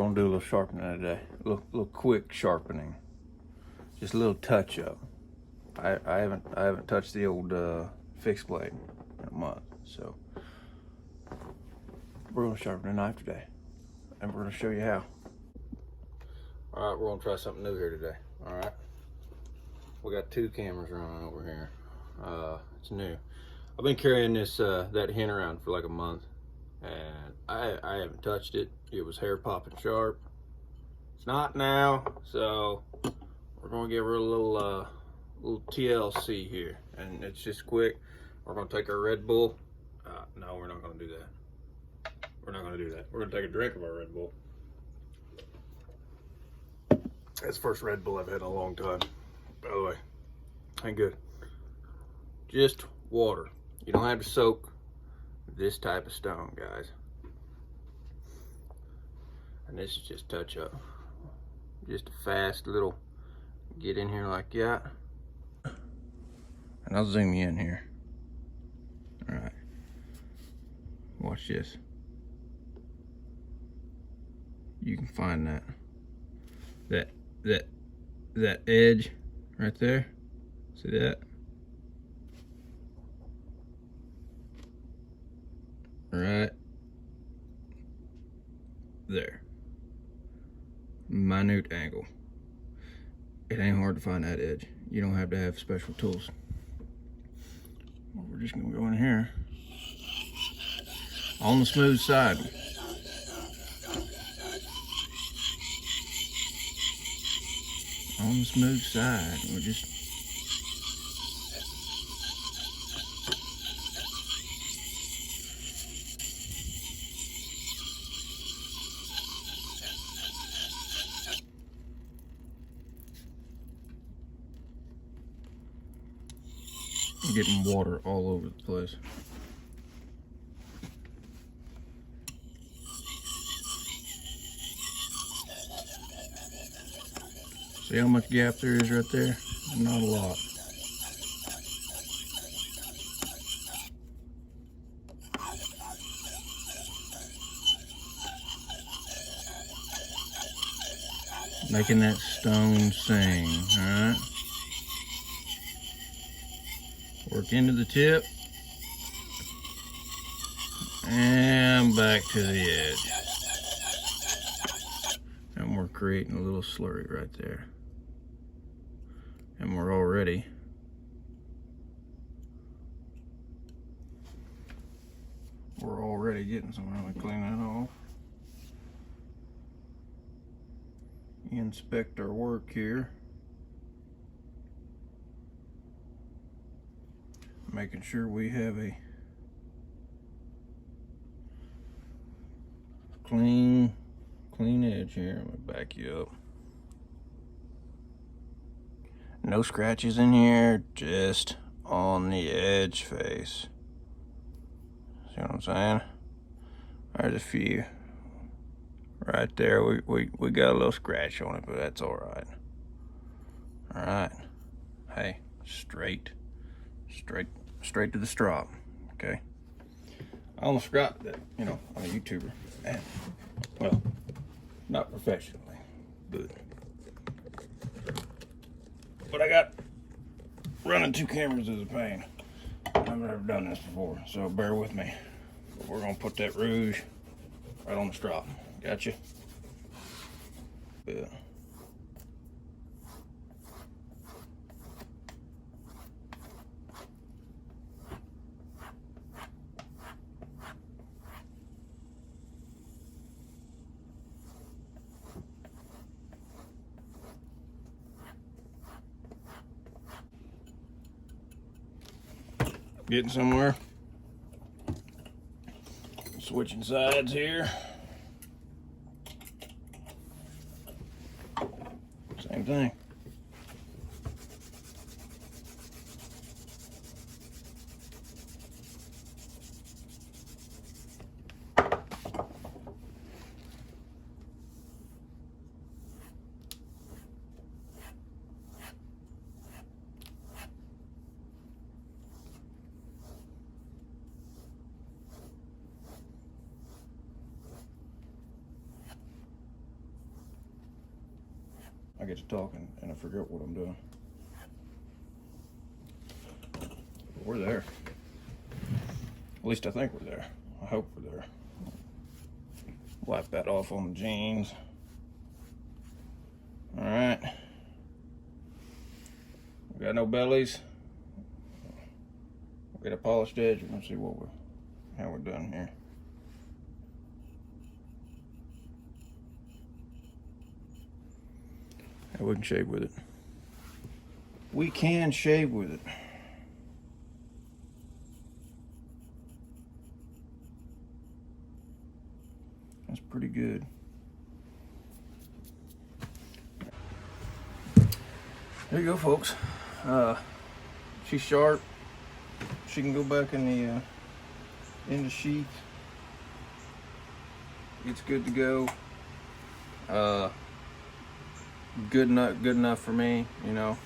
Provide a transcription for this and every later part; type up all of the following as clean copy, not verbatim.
gonna do a little sharpening today. A little quick sharpening. Just a little touch up. I haven't touched the old fixed blade in a month, so we're gonna sharpen a knife today, and we're gonna show you how. All right, we're gonna try something new here today. All right, we got two cameras running over here. It's new. I've been carrying this that hen around for like a month, and I haven't touched it. It was hair popping sharp. It's not now, so we're gonna give her a little TLC here, and it's just quick. We're gonna take our Red Bull. No, we're not gonna do that. We're not gonna do that. We're gonna take a drink of our Red Bull. That's the first Red Bull I've had in a long time, by the way. Ain't good. Just water. You don't have to soak this type of stone, guys. And this is just touch up. Just a fast little get in here like that. And I'll zoom you in here. All right. Watch this. You can find that edge right there. See that? Right there. Minute angle. It ain't hard to find that edge. You don't have to have special tools. We're just gonna go in here on the smooth side. On the smooth side. We're just getting water all over the place. See how much gap there is right there? Not a lot. Making that stone sing, all right? Work into the tip and back to the edge. And we're creating a little slurry right there. And we're already getting somewhere. Let me clean that off. Inspect our work here. Making sure we have a clean edge here. Let me back you up. No scratches in here, just on the edge face. See what I'm saying? There's a few. Right there, we got a little scratch on it, but that's all right. All right. Hey, straight to the strop, okay? I almost forgot that, you know, I'm a YouTuber, and, well, not professionally, but I got running two cameras is a pain. I've never done this before, so bear with me. But we're gonna put that rouge right on the strop. Gotcha? Yeah. Getting somewhere. Switching sides here. Same thing. get to talking and I forget what I'm doing. We're there. At least I think we're there. I hope we're there. Wipe that off on the jeans. All right. We got no bellies. We got a polished edge. We're gonna see how we're done here. Yeah, we can shave with it. We can shave with it. That's pretty good. There you go, folks. She's sharp. She can go back in the sheath. It's good to go. Good enough for me. You know.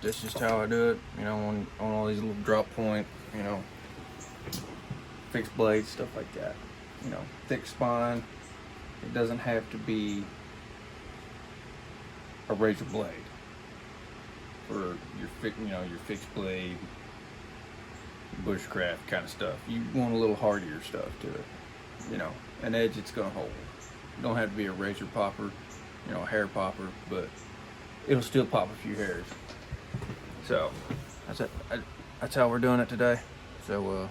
That's just how I do it. You know, on all these little drop point. You know, fixed blades, stuff like that. You know, thick spine. It doesn't have to be a razor blade for your fixed blade, bushcraft kind of stuff. You want a little hardier stuff to it. You know, an edge it's gonna hold. You don't have to be a razor popper, you know, a hair popper, but it'll still pop a few hairs. So that's it. That's how we're doing it today. So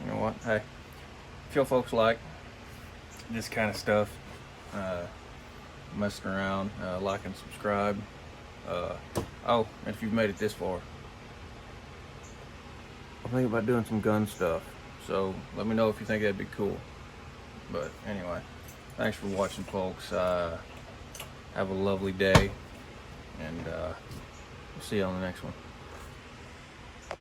you know what? Hey, if y'all folks like this kind of stuff, messing around, like and subscribe. Oh, and if you've made it this far, I'm thinking about doing some gun stuff. So let me know if you think that'd be cool. But anyway, thanks for watching, folks. Have a lovely day, and we'll see you on the next one.